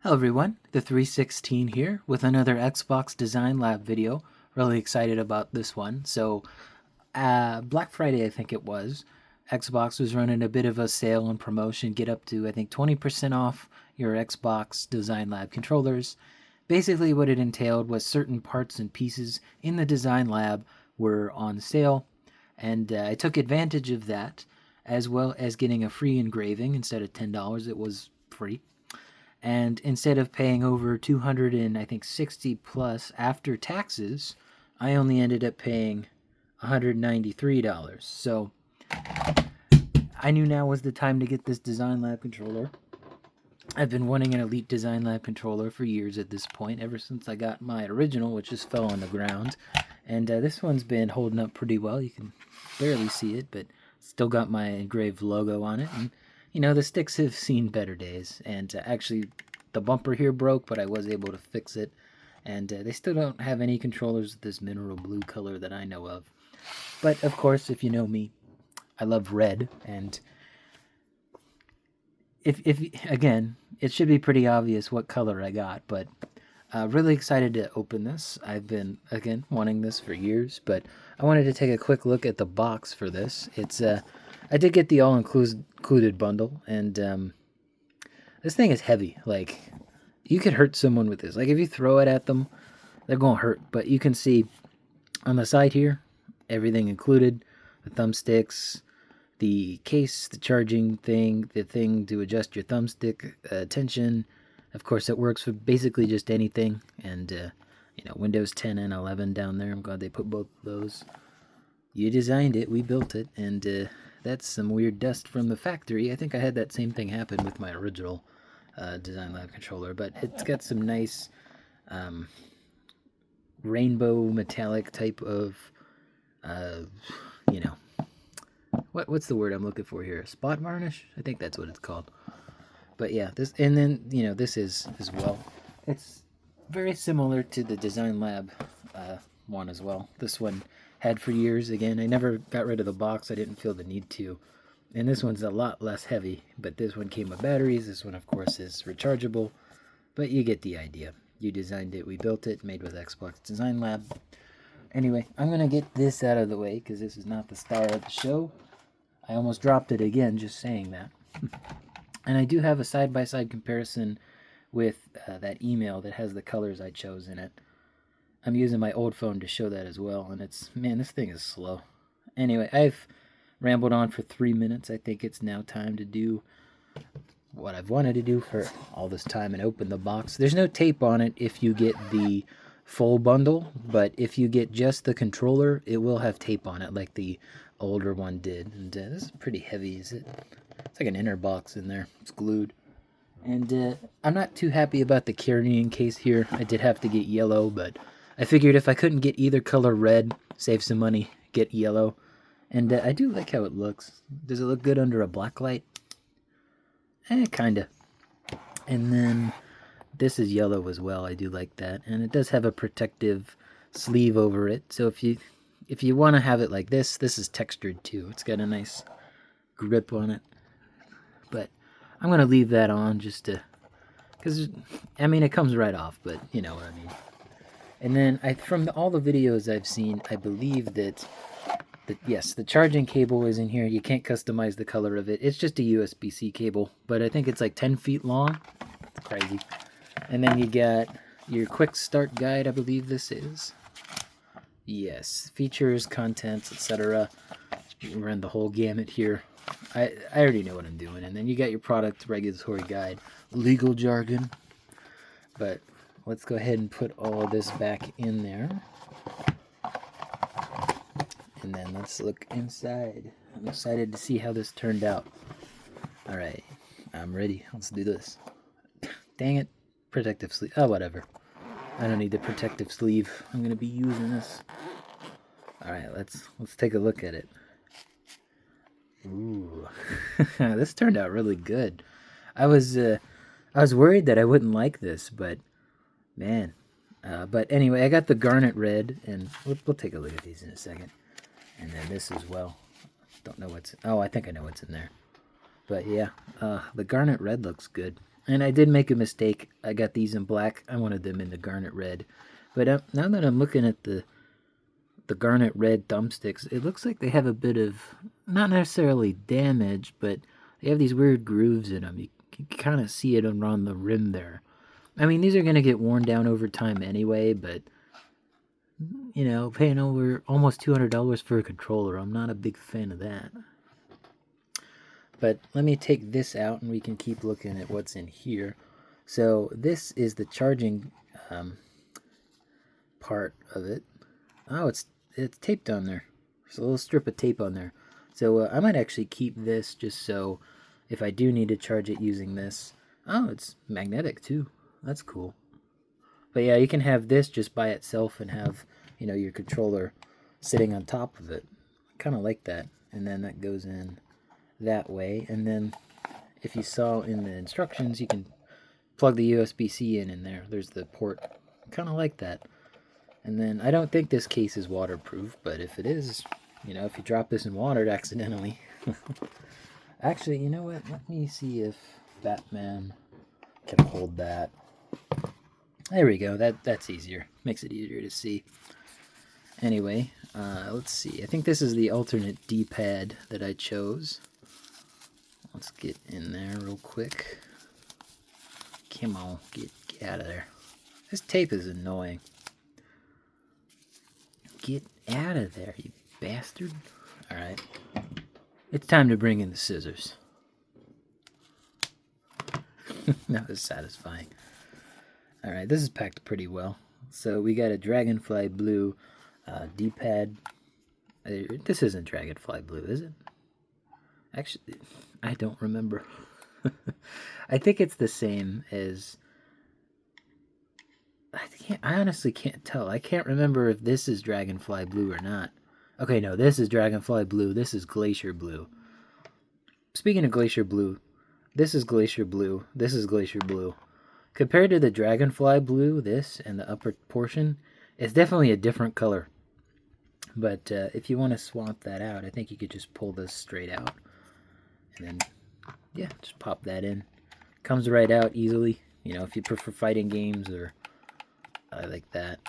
Hello everyone, the 316 here with another Xbox Design Lab video. Really excited about this one. Black Friday I think it was, Xbox was running a bit of a sale and promotion, get up to I think 20% off your Xbox Design Lab controllers. Basically what it entailed was certain parts and pieces in the Design Lab were on sale, and I took advantage of that, as well as getting a free engraving. Instead of $10, it was free. And instead of paying over 200 and I think 60 plus after taxes, I only ended up paying $193. So I knew now was the time to get this Design Lab controller. I've been wanting an Elite Design Lab controller for years at this point, ever since I got my original, which just fell on the ground. And this one's been holding up pretty well. You can barely see it, but still got my engraved logo on it. And you know, the sticks have seen better days, and actually the bumper here broke, but I was able to fix it. And they still don't have any controllers with this mineral blue color that I know of. But of course, if you know me, I love red, and if again, it should be pretty obvious what color I got, but really excited to open this. I've been, again, wanting this for years, but I wanted to take a quick look at the box for this. I did get the all-included bundle, and this thing is heavy. Like, you could hurt someone with this. Like, if you throw it at them, they're going to hurt. But you can see on the side here, everything included. The thumbsticks, the case, the charging thing, the thing to adjust your thumbstick tension. Of course, it works for basically just anything. And, you know, Windows 10 and 11 down there. I'm glad they put both of those. You designed it, we built it, and that's some weird dust from the factory. I think I had that same thing happen with my original Design Lab controller, but it's got some nice rainbow metallic type of, you know, what's the word I'm looking for here? Spot varnish? I think that's what it's called. But yeah, this, and then, you know, this is as well. It's very similar to the Design Lab one as well. This one had for years. Again, I never got rid of the box. I didn't feel the need to. And this one's a lot less heavy, but this one came with batteries. This one, of course, is rechargeable, but you get the idea. You designed it, we built it, made with Xbox Design Lab. Anyway, I'm going to get this out of the way because this is not the star of the show. I almost dropped it again just saying that. And I do have a side-by-side comparison with that email that has the colors I chose in it. I'm using my old phone to show that as well, and it's, man, this thing is slow. Anyway, I've rambled on for 3 minutes. I think it's now time to do what I've wanted to do for all this time and open the box. There's no tape on it if you get the full bundle, but if you get just the controller, it will have tape on it like the older one did. And this is pretty heavy, is it? It's like an inner box in there. It's glued. And I'm not too happy about the carrying case here. I did have to get yellow, but I figured if I couldn't get either color red, save some money, get yellow. And I do like how it looks. Does it look good under a black light? Kinda. And then this is yellow as well. I do like that. And it does have a protective sleeve over it. So if you want to have it like this is textured too. It's got a nice grip on it. But I'm going to leave that on just to, because, I mean, it comes right off, but you know what I mean. And then from all the videos I've seen, I believe that, yes, the charging cable is in here. You can't customize the color of it. It's just a USB-C cable, but I think it's like 10 feet long. It's crazy. And then you got your quick start guide, I believe this is. Yes, features, contents, etc. You can run the whole gamut here. I already know what I'm doing. And then you got your product regulatory guide, legal jargon. But let's go ahead and put all of this back in there. And then let's look inside. I'm excited to see how this turned out. Alright, I'm ready. Let's do this. Dang it. Protective sleeve. Oh, whatever. I don't need the protective sleeve. I'm going to be using this. Alright, let's take a look at it. Ooh. This turned out really good. I was worried that I wouldn't like this, but man. But anyway, I got the garnet red, and we'll take a look at these in a second. And then this as well. Don't know what's... Oh, I think I know what's in there. But yeah, the garnet red looks good. And I did make a mistake. I got these in black. I wanted them in the garnet red. But now that I'm looking at the garnet red thumbsticks, it looks like they have a bit of, not necessarily damage, but they have these weird grooves in them. You can kind of see it around the rim there. I mean, these are going to get worn down over time anyway, but, you know, paying over almost $200 for a controller, I'm not a big fan of that. But let me take this out and we can keep looking at what's in here. So this is the charging part of it. Oh, it's taped on there. There's a little strip of tape on there. So I might actually keep this just so if I do need to charge it using this. Oh, it's magnetic too. That's cool. But yeah, you can have this just by itself and have, you know, your controller sitting on top of it. Kind of like that. And then that goes in that way. And then if you saw in the instructions, you can plug the USB-C in there. There's the port. Kind of like that. And then I don't think this case is waterproof, but if it is, you know, if you drop this in water accidentally. Actually, you know what? Let me see if Batman can hold that. There we go. That's easier. Makes it easier to see. Anyway, let's see. I think this is the alternate D-pad that I chose. Let's get in there real quick. Come on, get out of there. This tape is annoying. Get out of there, you bastard. Alright. It's time to bring in the scissors. That was satisfying. Alright, this is packed pretty well. So we got a Dragonfly Blue D-pad. This isn't Dragonfly Blue, is it? Actually, I don't remember. I think it's the same as... I honestly can't tell. I can't remember if this is Dragonfly Blue or not. Okay, no, this is Dragonfly Blue. This is Glacier Blue. Speaking of Glacier Blue, this is Glacier Blue. This is Glacier Blue. Compared to the Dragonfly Blue, this and the upper portion, it's definitely a different color. But if you want to swap that out, I think you could just pull this straight out. And then, yeah, just pop that in. Comes right out easily. You know, if you prefer fighting games or... I like that.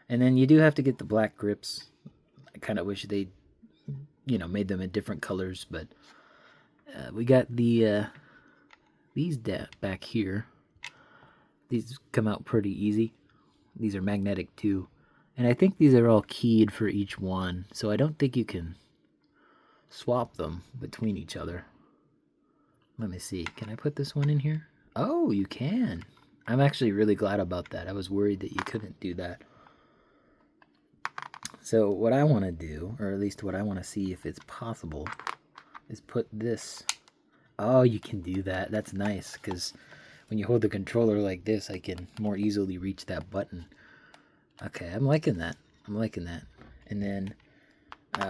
And then you do have to get the black grips. I kind of wish they, you know, made them in different colors, but we got the these back here. These come out pretty easy. These are magnetic too, and I think these are all keyed for each one, so I don't think you can swap them between each other. Let me see. Can I put this one in here? Oh, you can. I'm actually really glad about that. I was worried that you couldn't do that. So what I want to do, or at least what I want to see if it's possible, is put this. Oh, you can do that. That's nice, because when you hold the controller like this, I can more easily reach that button. Okay, I'm liking that. I'm liking that. And then,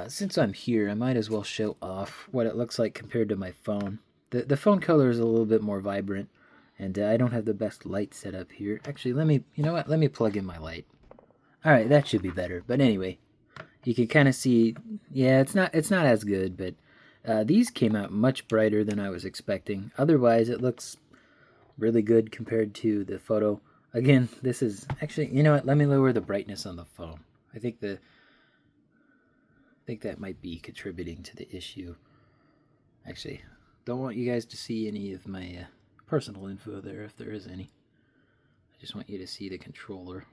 since I'm here, I might as well show off what it looks like compared to my phone. The phone color is a little bit more vibrant. And I don't have the best light set up here. Actually, you know what? Let me plug in my light. Alright, that should be better. But anyway, you can kind of see, yeah, it's not as good, but these came out much brighter than I was expecting. Otherwise, it looks really good compared to the photo. Again, this is, actually, you know what? Let me lower the brightness on the phone. I think that might be contributing to the issue. Actually, don't want you guys to see any of my... personal info there, if there is any. I just want you to see the controller.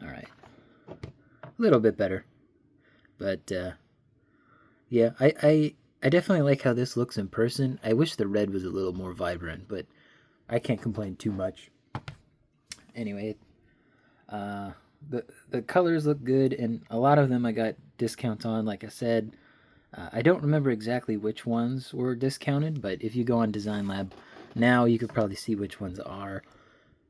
Alright. A little bit better. But, yeah, I definitely like how this looks in person. I wish the red was a little more vibrant, but I can't complain too much. Anyway, the colors look good, and a lot of them I got discounts on, like I said. I don't remember exactly which ones were discounted, but if you go on Design Lab now, you could probably see which ones are.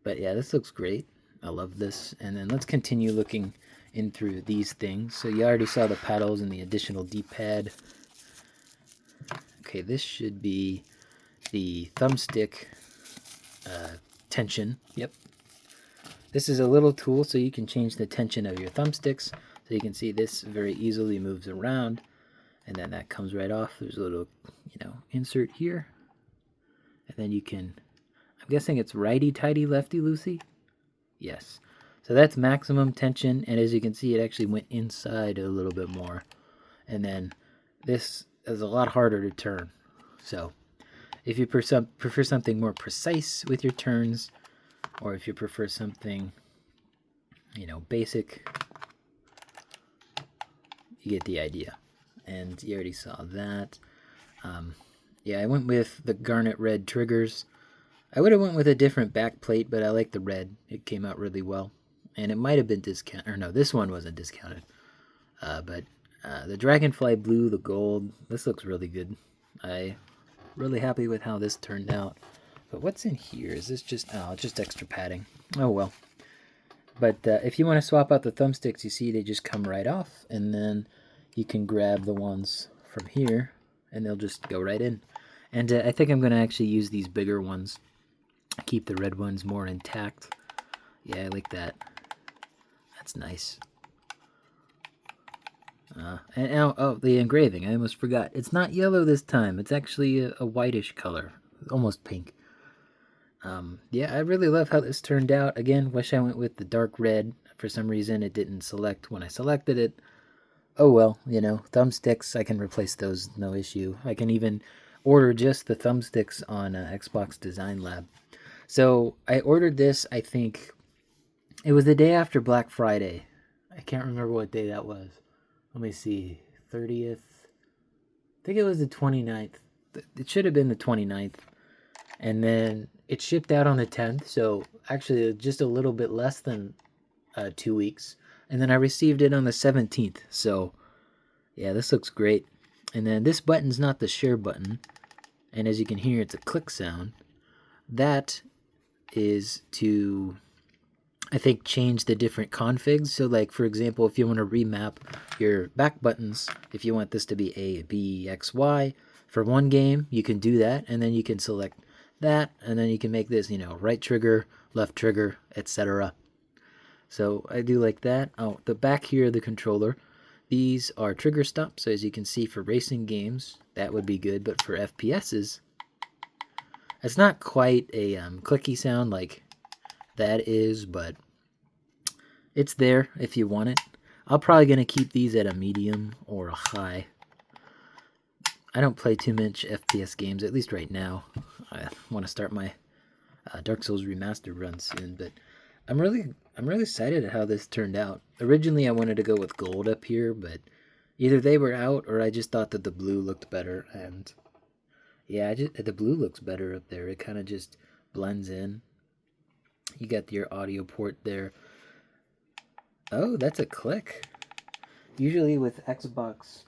But yeah, this looks great. I love this. And then let's continue looking in through these things. So you already saw the paddles and the additional D-pad. Okay, this should be the thumbstick tension. Yep. This is a little tool so you can change the tension of your thumbsticks. So you can see this very easily moves around. and then that comes right off. There's a little, insert here, and then you can, I'm guessing it's righty-tighty, lefty-loosey? Yes. So that's maximum tension, and as you can see, it actually went inside a little bit more. And then this is a lot harder to turn. So if you prefer something more precise with your turns, or if you prefer something, basic, you get the idea. And you already saw that. Yeah, I went with the garnet red triggers. I would have went with a different back plate, but I like the red. It came out really well. And it might have been discounted. Or no, this one wasn't discounted. But the Dragonfly Blue, the gold, this looks really good. I'm really happy with how this turned out. But what's in here? Is this just... Oh, it's just extra padding. Oh, well. But if you want to swap out the thumbsticks, you see they just come right off. And then you can grab the ones from here, and they'll just go right in. And I think I'm going to actually use these bigger ones. Keep the red ones more intact. Yeah, I like that. That's nice. And oh, the engraving, I almost forgot. It's not yellow this time. It's actually a whitish color. Almost pink. Yeah, I really love how this turned out. Again, wish I went with the dark red. For some reason, it didn't select when I selected it. Oh well, thumbsticks, I can replace those, no issue. I can even order just the thumbsticks on Xbox Design Lab. So I ordered this, I think, it was the day after Black Friday. I can't remember what day that was. Let me see, 30th? I think it was the 29th. It should have been the 29th. And then it shipped out on the 10th, so actually just a little bit less than 2 weeks. And then I received it on the 17th, so yeah, this looks great. And then this button's not the share button, and as you can hear, it's a click sound. That is to, I think, change the different configs. So like, for example, if you want to remap your back buttons, if you want this to be A, B, X, Y, for one game, you can do that, and then you can select that, and then you can make this, right trigger, left trigger, etc. So I do like that. Oh, the back here of the controller, these are trigger stops. So as you can see, for racing games, that would be good, but for FPSs, it's not quite a clicky sound like that is, but it's there if you want it. I'm probably going to keep these at a medium or a high. I don't play too much FPS games, at least right now. I want to start my Dark Souls Remastered run soon, but I'm really excited at how this turned out. Originally, I wanted to go with gold up here, but either they were out or I just thought that the blue looked better, and yeah, the blue looks better up there. It kind of just blends in. You got your audio port there. Oh, that's a click. Usually with Xbox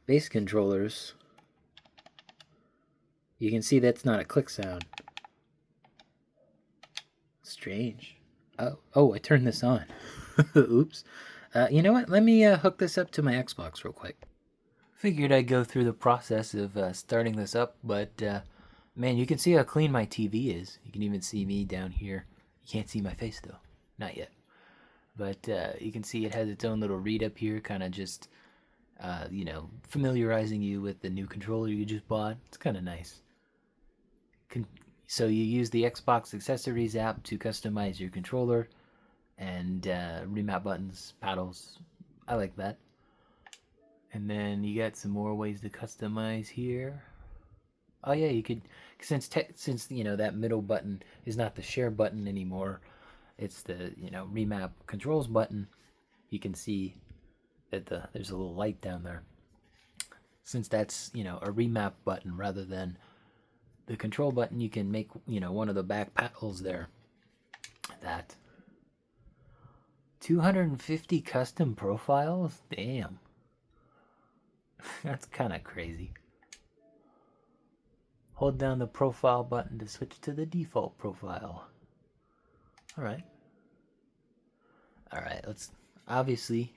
base controllers, you can see that's not a click sound. Strange. Oh, I turned this on. Oops. You know what? Let me hook this up to my Xbox real quick. Figured I'd go through the process of starting this up, but man, you can see how clean my TV is. You can even see me down here. You can't see my face though. Not yet. But you can see it has its own little read up here, kind of just, familiarizing you with the new controller you just bought. It's kind of nice. So you use the Xbox Accessories app to customize your controller and remap buttons, paddles. I like that. And then you got some more ways to customize here. Oh yeah, you could, since that middle button is not the share button anymore, it's the remap controls button. You can see that there's a little light down there. Since that's a remap button rather than the control button, you can make one of the back paddles there. That 250 custom profiles? Damn. That's kind of crazy. Hold down the profile button to switch to the default profile. Alright, let's, obviously,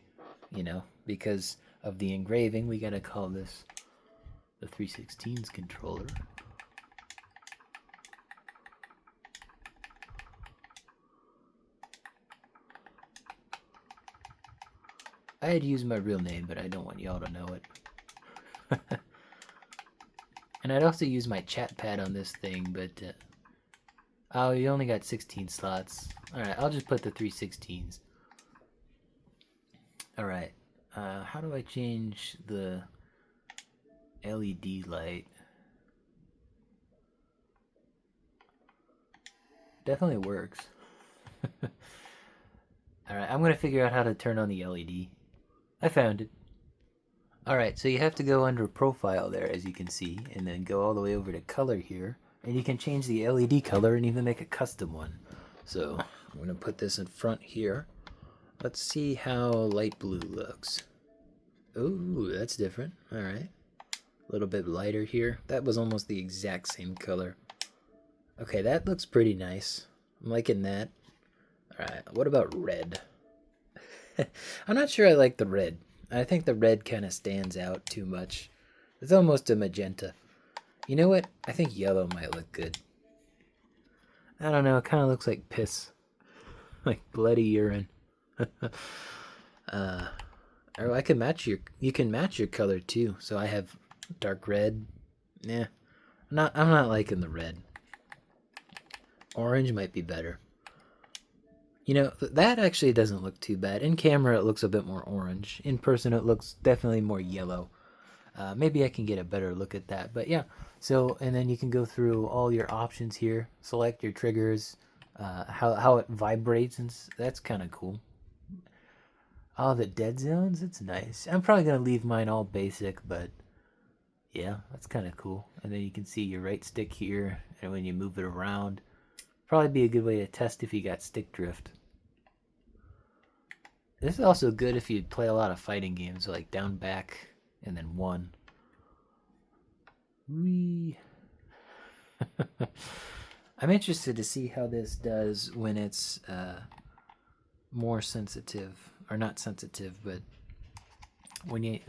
because of the engraving, we gotta call this the 316's controller. I had used my real name, but I don't want y'all to know it. And I'd also use my chat pad on this thing, but oh, you only got 16 slots. Alright, I'll just put the 316s. Alright, how do I change the LED light? Definitely works. Alright, I'm going to figure out how to turn on the LED. I found it. Alright, so you have to go under profile there, as you can see, and then go all the way over to color here, and you can change the LED color and even make a custom one. So I'm going to put this in front here. Let's see how light blue looks. Ooh, that's different. Alright. A little bit lighter here. That was almost the exact same color. Okay, that looks pretty nice. I'm liking that. Alright, what about red? I'm not sure I like the red. I think the red kind of stands out too much. It's almost a magenta. You know what? I think yellow might look good. I don't know, it kind of looks like piss. Like bloody urine. Or I can match you can match your color too. So I have dark red. Yeah. I'm not liking the red. Orange might be better. You know, that actually doesn't look too bad. In camera, it looks a bit more orange. In person, it looks definitely more yellow. Maybe I can get a better look at that. But yeah, so, and then you can go through all your options here. Select your triggers, how it vibrates, and that's kind of cool. Oh, the dead zones? It's nice. I'm probably going to leave mine all basic, but yeah, that's kind of cool. And then you can see your right stick here, and when you move it around, probably be a good way to test if you got stick drift. This is also good if you play a lot of fighting games, like down, back, and then one. Whee. I'm interested to see how this does when it's more sensitive, or not sensitive, but when you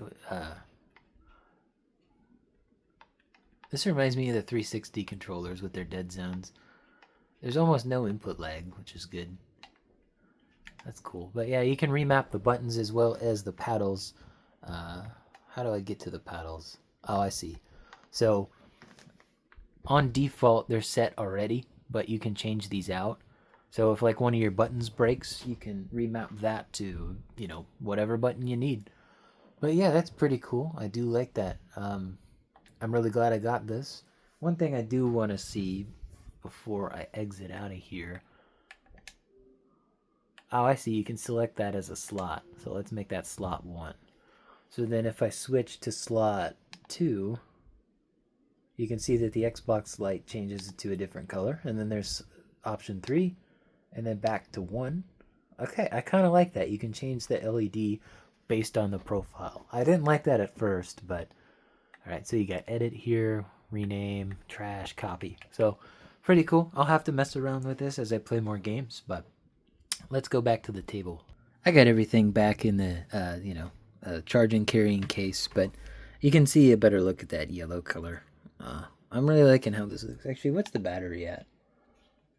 this reminds me of the 360 controllers with their dead zones. There's almost no input lag, which is good. That's cool. But yeah, you can remap the buttons as well as the paddles. How do I get to the paddles? Oh, I see. So on default, they're set already, but you can change these out. So if like one of your buttons breaks, you can remap that to, you know, whatever button you need. But yeah, that's pretty cool. I do like that. I'm really glad I got this. One thing I do want to see before I exit out of here. Oh, I see. You can select that as a slot. So let's make that slot 1. So then if I switch to slot 2, you can see that the Xbox light changes to a different color. And then there's option 3, and then back to 1. Okay, I kind of like that. You can change the LED based on the profile. I didn't like that at first, but all right, so you got edit here, rename, trash, copy. So pretty cool. I'll have to mess around with this as I play more games, but let's go back to the table. I got everything back in the, charging carrying case, but you can see a better look at that yellow color. I'm really liking how this looks. Actually, what's the battery at?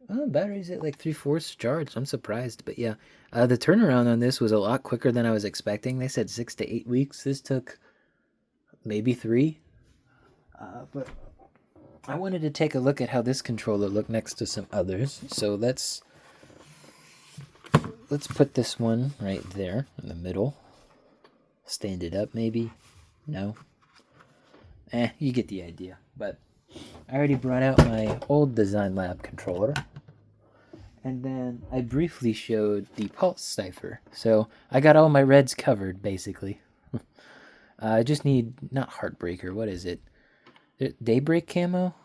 Oh, battery's at like 3/4 charged. I'm surprised, but yeah. The turnaround on this was a lot quicker than I was expecting. They said 6 to 8 weeks. This took maybe 3. But I wanted to take a look at how this controller looked next to some others. So let's put this one right there in the middle. Stand it up maybe. No. You get the idea. But I already brought out my old Design Lab controller. And then I briefly showed the Pulse Cipher. So I got all my reds covered, basically. I just need, not Heartbreaker, what is it? Daybreak camo?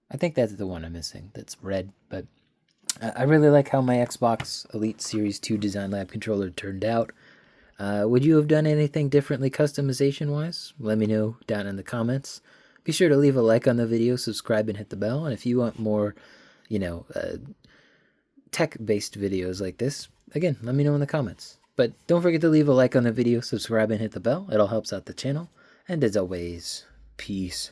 I think that's the one I'm missing. That's red, but I really like how my Xbox Elite Series 2 Design Lab controller turned out. Would you have done anything differently customization-wise? Let me know down in the comments. Be sure to leave a like on the video, subscribe, and hit the bell. And if you want more, tech-based videos like this, again, let me know in the comments. But don't forget to leave a like on the video, subscribe, and hit the bell. It all helps out the channel. And as always, peace.